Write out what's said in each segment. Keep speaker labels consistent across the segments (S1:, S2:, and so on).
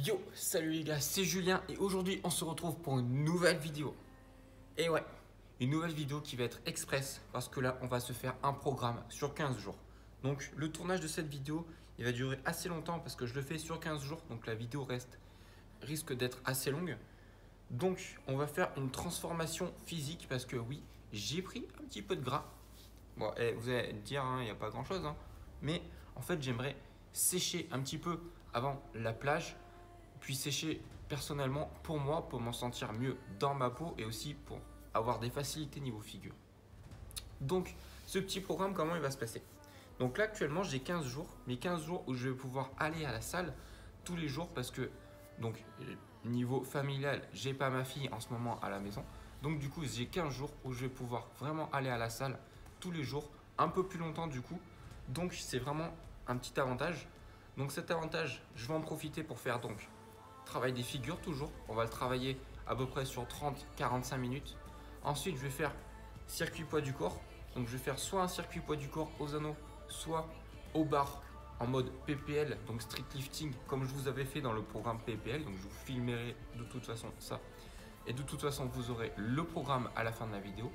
S1: Yo, salut les gars, c'est Julien et aujourd'hui on se retrouve pour une nouvelle vidéo. Et ouais, une nouvelle vidéo qui va être express parce que là on va se faire un programme sur 15 jours. Donc le tournage de cette vidéo, il va durer assez longtemps parce que je le fais sur 15 jours, donc la vidéo risque d'être assez longue. Donc on va faire une transformation physique parce que oui, j'ai pris un petit peu de gras. Bon, vous allez me dire, il n'y a pas grand chose, mais en fait j'aimerais sécher un petit peu avant la plage, puis sécher personnellement pour moi, pour m'en sentir mieux dans ma peau et aussi pour avoir des facilités niveau figure. Donc ce petit programme, comment il va se passer? Donc là actuellement j'ai 15 jours, mais 15 jours où je vais pouvoir aller à la salle tous les jours parce que donc niveau familial, j'ai pas ma fille en ce moment à la maison. Donc du coup j'ai 15 jours où je vais pouvoir vraiment aller à la salle tous les jours, un peu plus longtemps du coup. Donc c'est vraiment un petit avantage. Donc cet avantage, je vais en profiter pour faire donc travail des figures toujours. On va le travailler à peu près sur 30-45 minutes. Ensuite, je vais faire circuit poids du corps. Donc je vais faire soit un circuit poids du corps aux anneaux, soit au bar en mode PPL, donc street lifting, comme je vous avais fait dans le programme PPL. Donc je vous filmerai de toute façon ça. Et de toute façon, vous aurez le programme à la fin de la vidéo.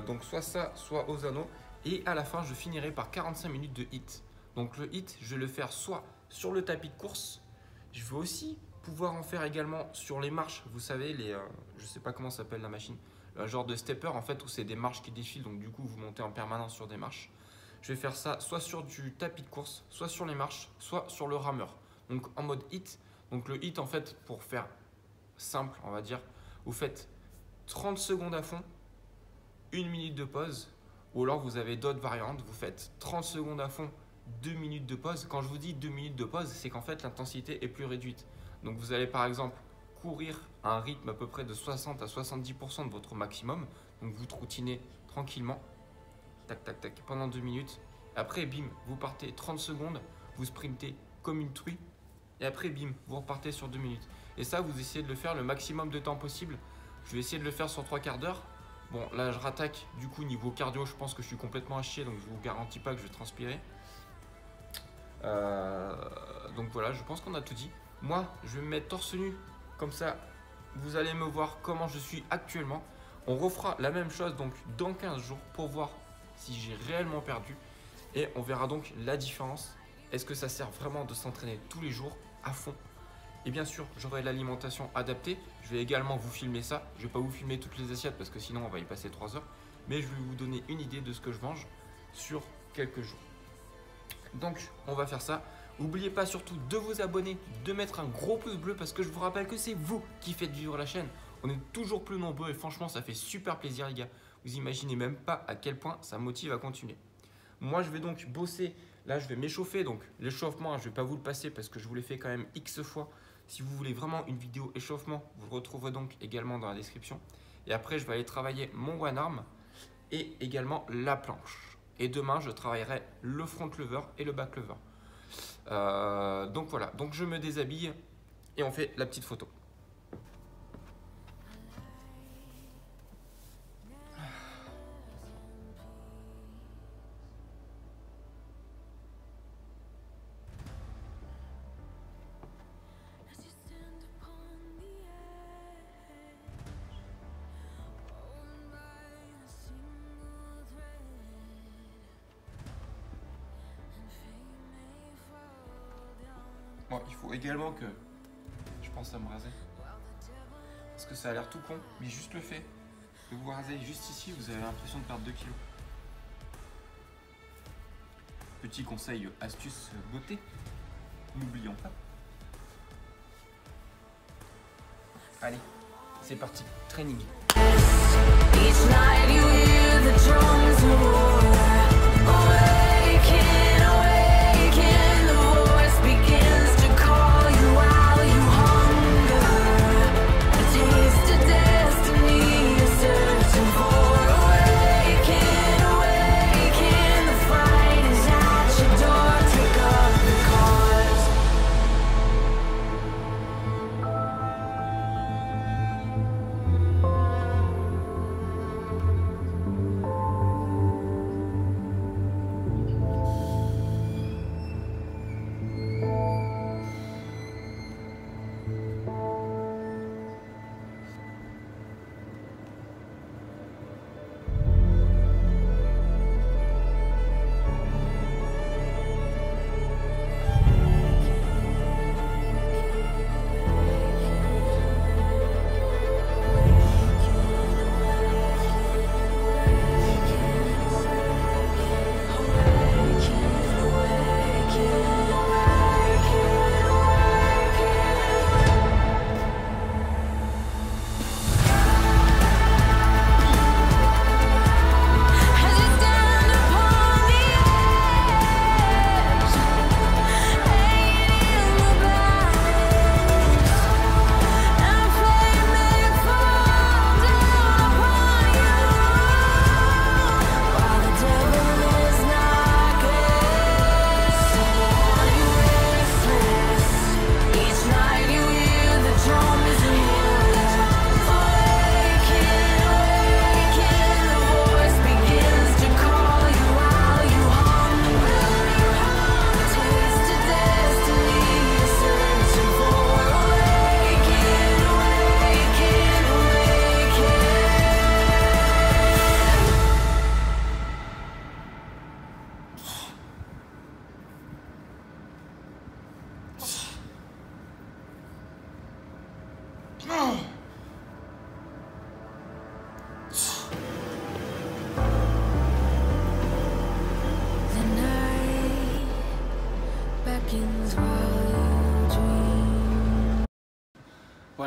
S1: Donc soit ça, soit aux anneaux. Et à la fin, je finirai par 45 minutes de HIIT. Donc le HIIT, je vais le faire soit sur le tapis de course. Je vais aussi pouvoir en faire également sur les marches. Vous savez, je ne sais pas comment s'appelle la machine. Un genre de stepper en fait où c'est des marches qui défilent. Donc du coup, vous montez en permanence sur des marches. Je vais faire ça soit sur du tapis de course, soit sur les marches, soit sur le rameur. Donc en mode HIIT. Donc le HIIT en fait, pour faire simple, on va dire, vous faites 30 secondes à fond, 1 minute de pause. Ou alors vous avez d'autres variantes, vous faites 30 secondes à fond, 2 minutes de pause. Quand je vous dis 2 minutes de pause, c'est qu'en fait l'intensité est plus réduite. Donc vous allez par exemple courir à un rythme à peu près de 60 à 70% de votre maximum. Donc vous trottinez tranquillement, tac tac tac, pendant 2 minutes. Après bim, vous partez 30 secondes, vous sprintez comme une truie. Et après bim, vous repartez sur 2 minutes. Et ça, vous essayez de le faire le maximum de temps possible. Je vais essayer de le faire sur 3 quarts d'heure. Bon, là je rattaque, du coup niveau cardio, je pense que je suis complètement à chier, donc je vous garantis pas que je vais transpirer. Donc voilà, je pense qu'on a tout dit. Moi, je vais me mettre torse nu, comme ça, vous allez me voir comment je suis actuellement. On refera la même chose donc dans 15 jours pour voir si j'ai réellement perdu. Et on verra donc la différence. Est-ce que ça sert vraiment de s'entraîner tous les jours à fond? Et bien sûr, j'aurai l'alimentation adaptée. Je vais également vous filmer ça. Je ne vais pas vous filmer toutes les assiettes parce que sinon on va y passer 3 heures. Mais je vais vous donner une idée de ce que je mange sur quelques jours. Donc, on va faire ça. N'oubliez pas surtout de vous abonner, de mettre un gros pouce bleu parce que je vous rappelle que c'est vous qui faites vivre la chaîne. On est toujours plus nombreux et franchement, ça fait super plaisir les gars. Vous imaginez même pas à quel point ça motive à continuer. Moi, je vais donc bosser. Là, je vais m'échauffer. Donc, l'échauffement, je ne vais pas vous le passer parce que je vous l'ai fait quand même X fois. Si vous voulez vraiment une vidéo échauffement, vous le retrouverez donc également dans la description. Et après, je vais aller travailler mon one arm et également la planche. Et demain, je travaillerai le front lever et le back lever. Donc voilà, donc je me déshabille et on fait la petite photo. Bon, il faut également que je pense à me raser. Parce que ça a l'air tout con, mais juste le fait de vous raser juste ici, vous avez l'impression de perdre 2 kilos. Petit conseil, astuce, beauté, n'oublions pas. Allez, c'est parti, training.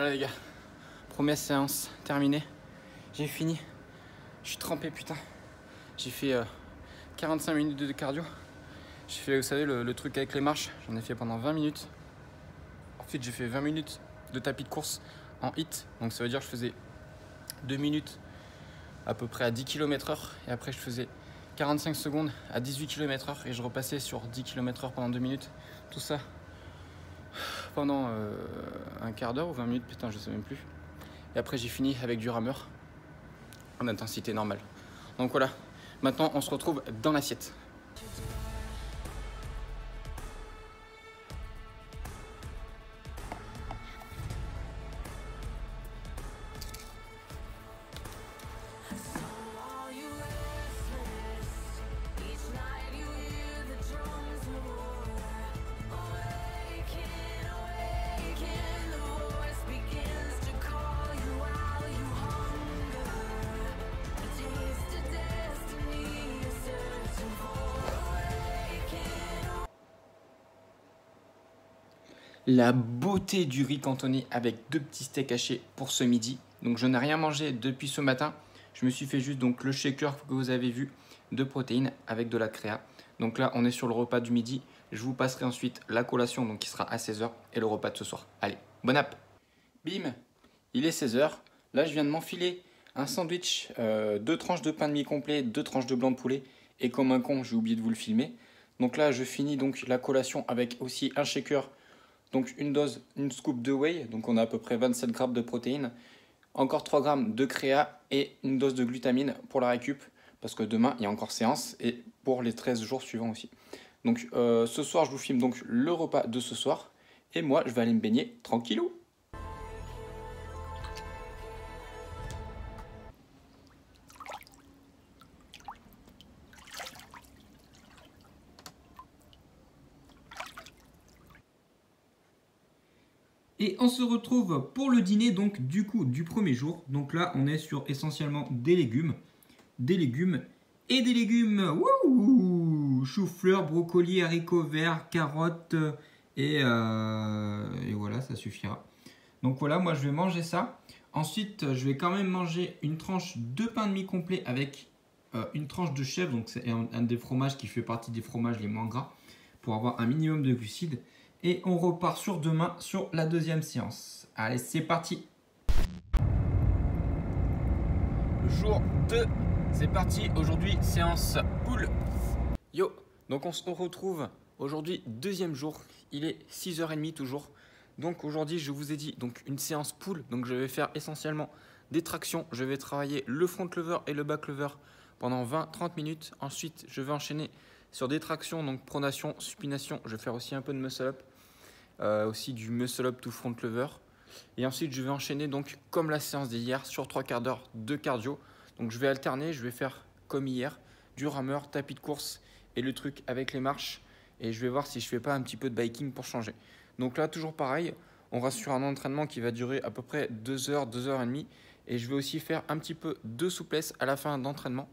S1: Voilà les gars, première séance terminée. J'ai fini. Je suis trempé putain. J'ai fait 45 minutes de cardio. J'ai fait, vous savez, le truc avec les marches. J'en ai fait pendant 20 minutes. Ensuite, j'ai fait 20 minutes de tapis de course en hit. Donc ça veut dire que je faisais 2 minutes à peu près à 10 km/h. Et après, je faisais 45 secondes à 18 km/h. Et je repassais sur 10 km/h pendant 2 minutes. Tout ça pendant un quart d'heure ou 20 minutes, putain, je sais même plus. Et après, j'ai fini avec du rameur en intensité normale. Donc voilà, maintenant, on se retrouve dans l'assiette. La beauté du riz cantonné avec 2 petits steaks hachés pour ce midi. Donc je n'ai rien mangé depuis ce matin. Je me suis fait juste donc le shaker que vous avez vu de protéines avec de la créa. Donc là on est sur le repas du midi. Je vous passerai ensuite la collation donc qui sera à 16 h et le repas de ce soir. Allez, bon app. Bim, il est 16 h. Là je viens de m'enfiler un sandwich, 2 tranches de pain de mie complet, 2 tranches de blanc de poulet. Et comme un con, j'ai oublié de vous le filmer. Donc là je finis donc la collation avec aussi un shaker. Donc une scoop de whey, donc on a à peu près 27 grammes de protéines, encore 3 grammes de créa et une dose de glutamine pour la récup, parce que demain il y a encore séance et pour les 13 jours suivants aussi. Donc ce soir je vous filme donc le repas de ce soir et moi je vais aller me baigner tranquillou.
S2: Et on se retrouve pour le dîner donc du coup du premier jour. Donc là on est sur essentiellement des légumes et des légumes. Wouhou, chou-fleur, brocoli, haricots verts, carottes et voilà, ça suffira. Donc voilà, moi je vais manger ça. Ensuite je vais quand même manger une tranche de pain de mie complet avec une tranche de chèvre. Donc c'est un des fromages qui fait partie des fromages les moins gras pour avoir un minimum de glucides. Et on repart sur demain sur la deuxième séance. Allez, c'est parti.
S1: Jour 2, c'est parti. Aujourd'hui, séance pool. Yo, donc on se retrouve aujourd'hui, deuxième jour. Il est 6 h 30 toujours. Donc aujourd'hui, je vous ai dit donc une séance pool. Donc je vais faire essentiellement des tractions. Je vais travailler le front lever et le back lever pendant 20-30 minutes. Ensuite, je vais enchaîner sur des tractions, donc pronation, supination. Je vais faire aussi un peu de muscle up. Aussi du muscle up to front lever. Et ensuite, je vais enchaîner donc comme la séance d'hier sur 3 quarts d'heure de cardio. Donc je vais alterner, je vais faire comme hier, du rameur, tapis de course et le truc avec les marches. Et je vais voir si je fais pas un petit peu de biking pour changer. Donc là, toujours pareil, on reste sur un entraînement qui va durer à peu près 2 heures, 2 heures et demie. Et je vais aussi faire un petit peu de souplesse à la fin d'entraînement.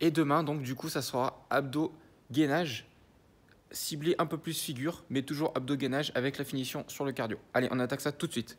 S1: Et demain, donc du coup, ça sera abdos, gainage, ciblé un peu plus figure, mais toujours abdos gainage avec la finition sur le cardio. Allez, on attaque ça tout de suite.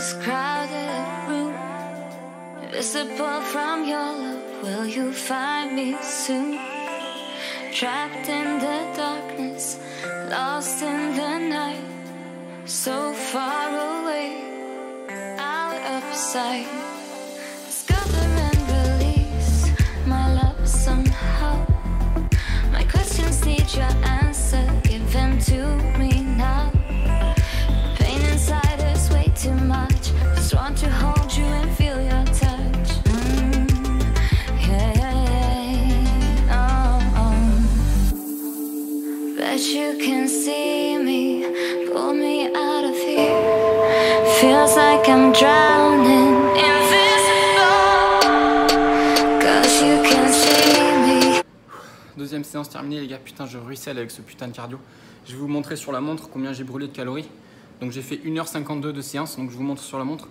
S3: this crowded room, invisible from your love. Will you find me soon? Trapped in the darkness, lost in the night, so far away, out of sight. Discover and release my love somehow. My questions need your answer, give them to me now. Pain inside is way too much, just want to hold you and feel your touch. Bet you can see me, pull me out of here. Feels like I'm drowning, invisible, 'cause you can see me.
S1: Deuxième séance terminée les gars, putain je ruisselle avec ce putain de cardio. Je vais vous montrer sur la montre combien j'ai brûlé de calories. Donc j'ai fait 1h52 de séance, donc je vous montre sur la montre.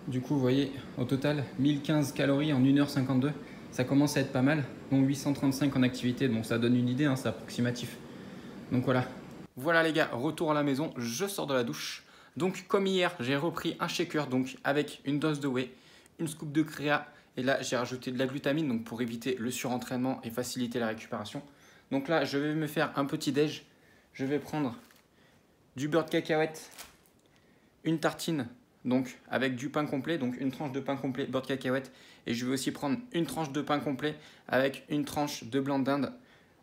S1: Du coup vous voyez au total 1015 calories en 1h52. Ça commence à être pas mal, donc 835 en activité, donc ça donne une idée, hein, c'est approximatif. Donc voilà. Voilà les gars, retour à la maison, je sors de la douche. Donc comme hier, j'ai repris un shaker donc avec une dose de whey, une scoop de créa et là j'ai rajouté de la glutamine donc pour éviter le surentraînement et faciliter la récupération. Donc là, je vais me faire un petit déj. Je vais prendre du beurre de cacahuète, une tartine donc avec du pain complet, donc une tranche de pain complet, beurre de cacahuète et je vais aussi prendre une tranche de pain complet avec une tranche de blanc d'Inde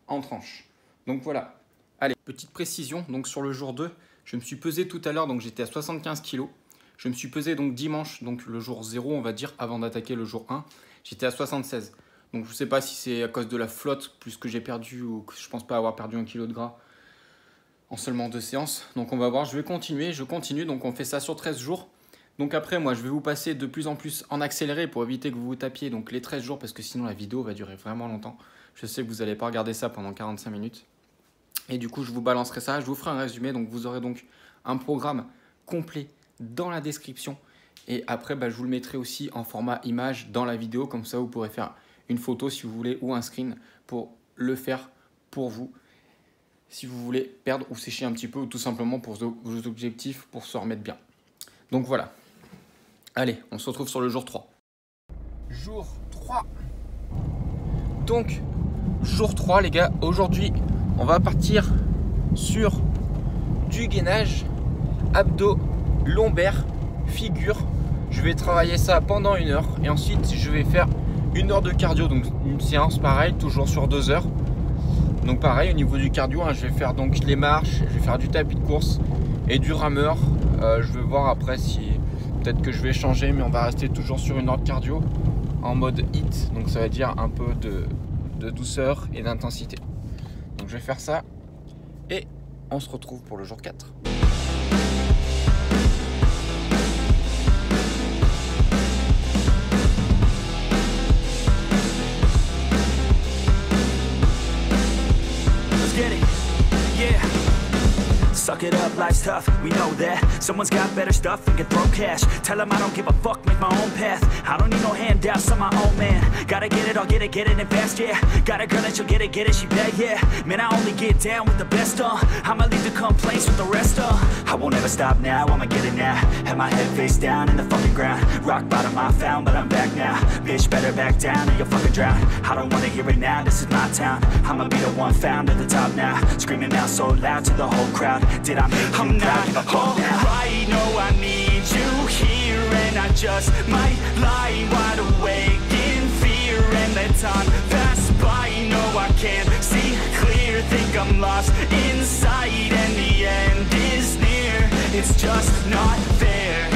S1: en tranche. Donc voilà. Allez, petite précision, donc sur le jour 2, je me suis pesé tout à l'heure, donc j'étais à 75 kg. Je me suis pesé donc dimanche, donc le jour 0, on va dire, avant d'attaquer le jour 1. J'étais à 76. Donc je ne sais pas si c'est à cause de la flotte, plus que j'ai perdu, ou que je pense pas avoir perdu 1 kg de gras en seulement 2 séances. Donc on va voir, je vais continuer, je continue. Donc on fait ça sur 13 jours. Donc après, moi, je vais vous passer de plus en plus en accéléré pour éviter que vous vous tapiez donc les 13 jours, parce que sinon la vidéo va durer vraiment longtemps. Je sais que vous n'allez pas regarder ça pendant 45 minutes. Et du coup, je vous balancerai ça, je vous ferai un résumé. Donc, vous aurez donc un programme complet dans la description. Et après, je vous le mettrai aussi en format image dans la vidéo. Comme ça, vous pourrez faire une photo si vous voulez ou un screen pour le faire pour vous. Si vous voulez perdre ou sécher un petit peu ou tout simplement pour vos objectifs pour se remettre bien. Donc, voilà. Allez, on se retrouve sur le jour 3. Jour 3. Donc, jour 3, les gars. Aujourd'hui, on va partir sur du gainage, abdos, lombaires, figure. Je vais travailler ça pendant 1 heure et ensuite je vais faire 1 heure de cardio. Donc une séance pareil, toujours sur 2 heures. Donc pareil au niveau du cardio, je vais faire donc les marches, je vais faire du tapis de course et du rameur. Je vais voir après si peut-être que je vais changer, mais on va rester toujours sur 1 heure de cardio en mode HIIT. Donc ça va dire un peu de douceur et d'intensité. Donc je vais faire ça et on se retrouve pour le jour 4.
S4: Let's get it, yeah. Suck it up, life's tough, we know that. Someone's got better stuff and can throw cash. Tell them I don't give a fuck, make my own path. I don't need no handouts, I'm my own man. Gotta get it, I'll get it and fast, yeah. Got a girl and she'll get it, she bad, yeah. Man, I only get down with the best, I'ma leave the complaints with the rest, I won't ever stop now, I'ma get it now. Have my head face down in the fucking ground. Rock bottom I found, but I'm back now. Bitch, better back down or you'll fucking drown. I don't wanna hear it now, this is my town. I'ma be the one found at the top now. Screaming out so loud to the whole crowd. Did I make you proud? Give a fuck now. Right, no, I need you here, and I just might lie wide awake in fear and let time pass by. No, I can't see clear, think I'm lost inside, and the end is near. It's just not fair.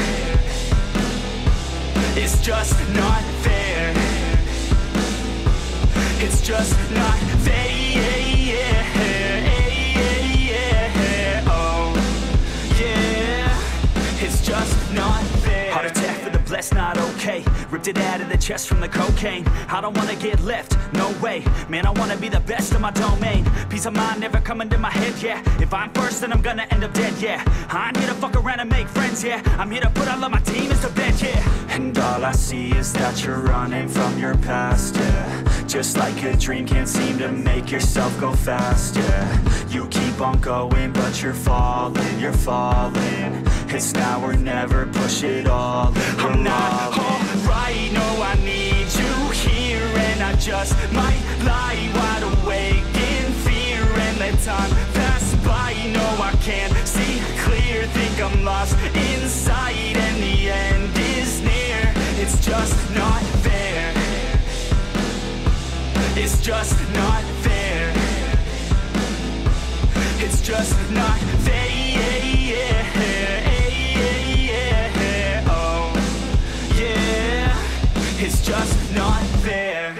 S4: It's just not fair. It's just not fair. Heart attack for the blessed, not okay. Ripped it out of the chest from the cocaine. I don't wanna get left, no way. Man, I wanna be the best in my domain. Peace of mind never coming to my head, yeah. If I'm first, then I'm gonna end up dead, yeah. I'm here to fuck around and make friends, yeah. I'm here to put all of my team as the bed, yeah. And all I see is that you're running from your past, yeah. Just like a dream, can't seem to make yourself go fast, yeah. You keep on going, but you're falling, you're falling. It's now or never, push it all. I'm not alright, no, I need you here, and I just might lie wide awake in fear and let time pass by. No, I can't see clear, think I'm lost inside, and the end is near. It's just not fair. It's just not fair. It's just not fair. Oh, yeah. It's just not fair.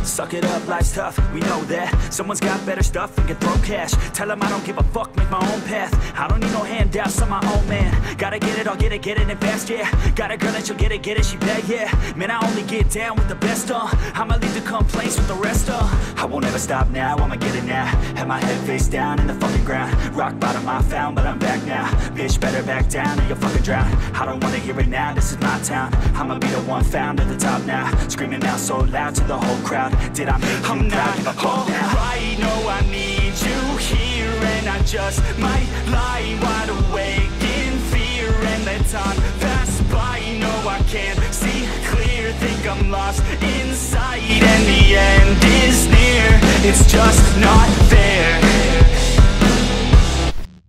S4: Suck it up, life's tough, we know that. Someone's got better stuff and can throw cash. Tell them I don't give a fuck, make my own path. I don't need no handouts, I'm my own man. Gotta get it, I'll get it in fast, yeah. Got a girl and she'll get it, she bad, yeah. Man, I only get down with the best, I'ma leave the complaints with the rest, I won't ever stop now, I'ma get it now. Have my head face down in the fucking ground. Rock bottom I found, but I'm back now. Bitch, better back down or you'll fucking drown. I don't wanna hear it now, this is my town. I'ma be the one found at the top now. Screaming out so loud to the whole crowd. Did I make you proud? Give a fuck now. Right, no, I need you here, and I just might lie wide awake in fear and let time pass by. No, I can't see clear, think I'm lost inside, and the end is near. It's just not fair.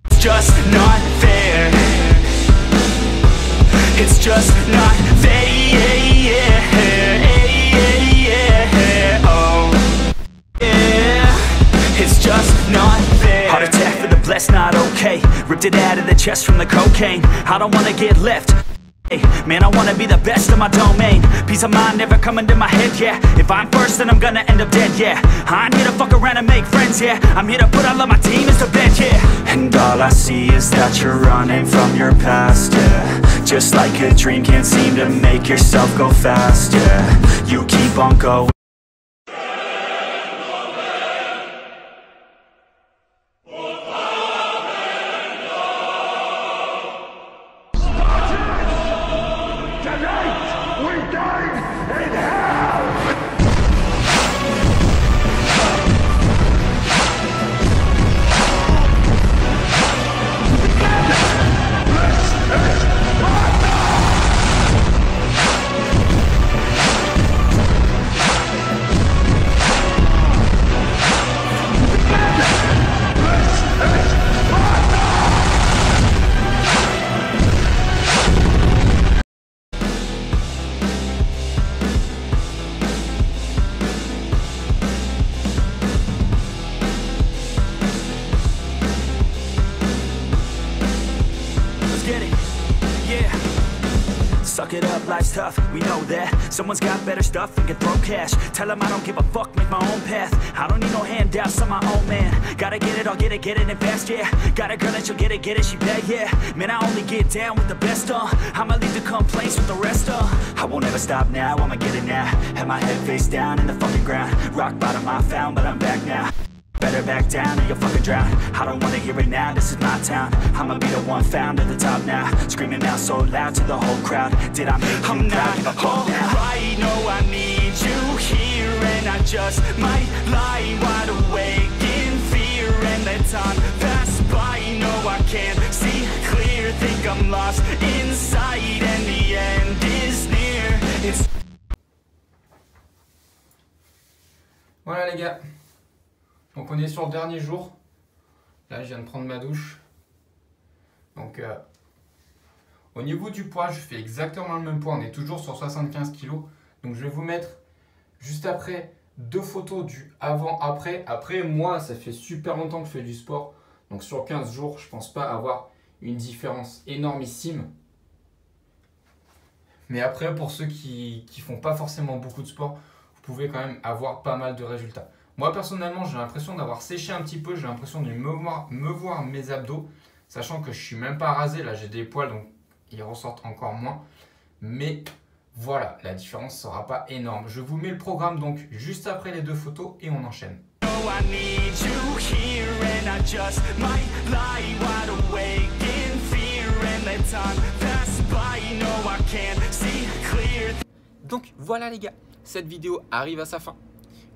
S4: It's just not fair. It's just not fair. It's just not fair. Heart attack for the blessed, not okay. Ripped it out of the chest from the cocaine. I don't wanna get left. Hey, man, I wanna be the best of my domain. Peace of mind never coming to my head, yeah. If I'm first, then I'm gonna end up dead, yeah. I ain't here to fuck around and make friends, yeah. I'm here to put all of my demons to bed, yeah. And all I see is that you're running from your past, yeah. Just like a dream, can't seem to make yourself go fast, yeah. You keep on going. Suck it up, life's tough, we know that. Someone's got better stuff and can throw cash. Tell them I don't give a fuck, make my own path. I don't need no handouts, I'm my own man. Gotta get it, I'll get it in fast, yeah. Got a girl and she'll get it, she bad, yeah. Man, I only get down with the best, I'ma leave the complaints with the rest, I won't ever stop now, I'ma get it now. Have my head face down in the fucking ground. Rock bottom I found, but I'm back now. Better back down or you'll fucking drown. I don't wanna hear it now, this is my town. I'ma be the one found at the top now. Screaming out so loud to the whole crowd. Did I make you proud? Give a fuck now. Right, no, I need you here, and I just might lie wide awake in fear and let time pass by. No, I can't see clear, think I'm lost inside, and the end is near. It's...
S1: Voilà les gars. Donc on est sur le dernier jour. Là je viens de prendre ma douche. Donc au niveau du poids, je fais exactement le même poids. On est toujours sur 75 kg. Donc je vais vous mettre juste après 2 photos du avant-après. Après moi, ça fait super longtemps que je fais du sport. Donc sur 15 jours, je pense pas avoir une différence énormissime. Mais après, pour ceux qui font pas forcément beaucoup de sport, vous pouvez quand même avoir pas mal de résultats. Moi personnellement, j'ai l'impression d'avoir séché un petit peu, j'ai l'impression de me voir mes abdos, sachant que je suis même pas rasé, là j'ai des poils donc ils ressortent encore moins. Mais Voilà, la différence sera pas énorme. Je vous mets le programme donc juste après les 2 photos et on enchaîne.
S4: I need you here and I just might lie wide awake in fear and let time pass by. No, I can't see clear.
S1: Donc voilà les gars, cette vidéo arrive à sa fin.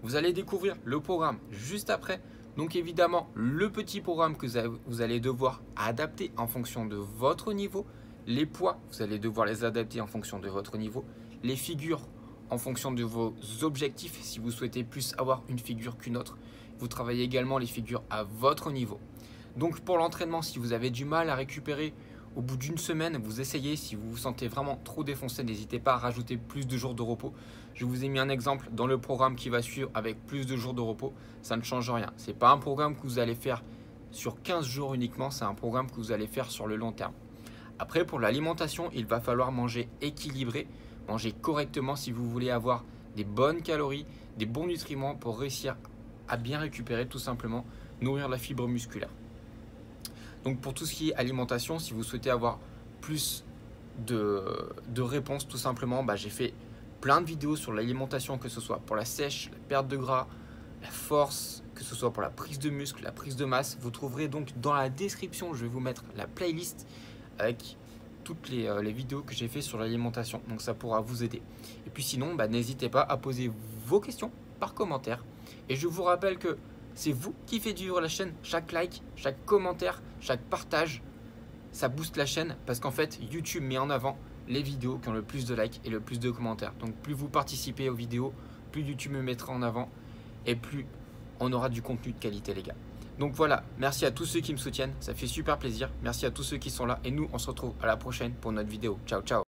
S1: Vous allez découvrir le programme juste après. Donc évidemment, le petit programme que vous allez devoir adapter en fonction de votre niveau. Les poids, vous allez devoir les adapter en fonction de votre niveau. Les figures, en fonction de vos objectifs. Si vous souhaitez plus avoir une figure qu'une autre. Vous travaillez également les figures à votre niveau. Donc pour l'entraînement, si vous avez du mal à récupérer au bout d'une semaine, vous essayez. Si vous vous sentez vraiment trop défoncé, n'hésitez pas à rajouter plus de jours de repos. Je vous ai mis un exemple dans le programme qui va suivre avec plus de jours de repos. Ça ne change rien. Ce n'est pas un programme que vous allez faire sur 15 jours uniquement. C'est un programme que vous allez faire sur le long terme. Après, pour l'alimentation, il va falloir manger équilibré, manger correctement si vous voulez avoir des bonnes calories, des bons nutriments pour réussir à bien récupérer, tout simplement, nourrir la fibre musculaire. Donc pour tout ce qui est alimentation, si vous souhaitez avoir plus de réponses, tout simplement, j'ai fait plein de vidéos sur l'alimentation, que ce soit pour la sèche, la perte de gras, la force, que ce soit pour la prise de muscle, la prise de masse. Vous trouverez donc dans la description, je vais vous mettre la playlist avec toutes les vidéos que j'ai fait sur l'alimentation. Donc ça pourra vous aider. Et puis sinon, n'hésitez pas à poser vos questions par commentaire. Et je vous rappelle que c'est vous qui faites vivre la chaîne. Chaque like, chaque commentaire, chaque partage, ça booste la chaîne. Parce qu'en fait, YouTube met en avant les vidéos qui ont le plus de likes et le plus de commentaires. Donc plus vous participez aux vidéos, plus YouTube me mettra en avant et plus on aura du contenu de qualité les gars. Donc voilà, merci à tous ceux qui me soutiennent, ça fait super plaisir. Merci à tous ceux qui sont là et nous on se retrouve à la prochaine pour notre vidéo. Ciao ciao.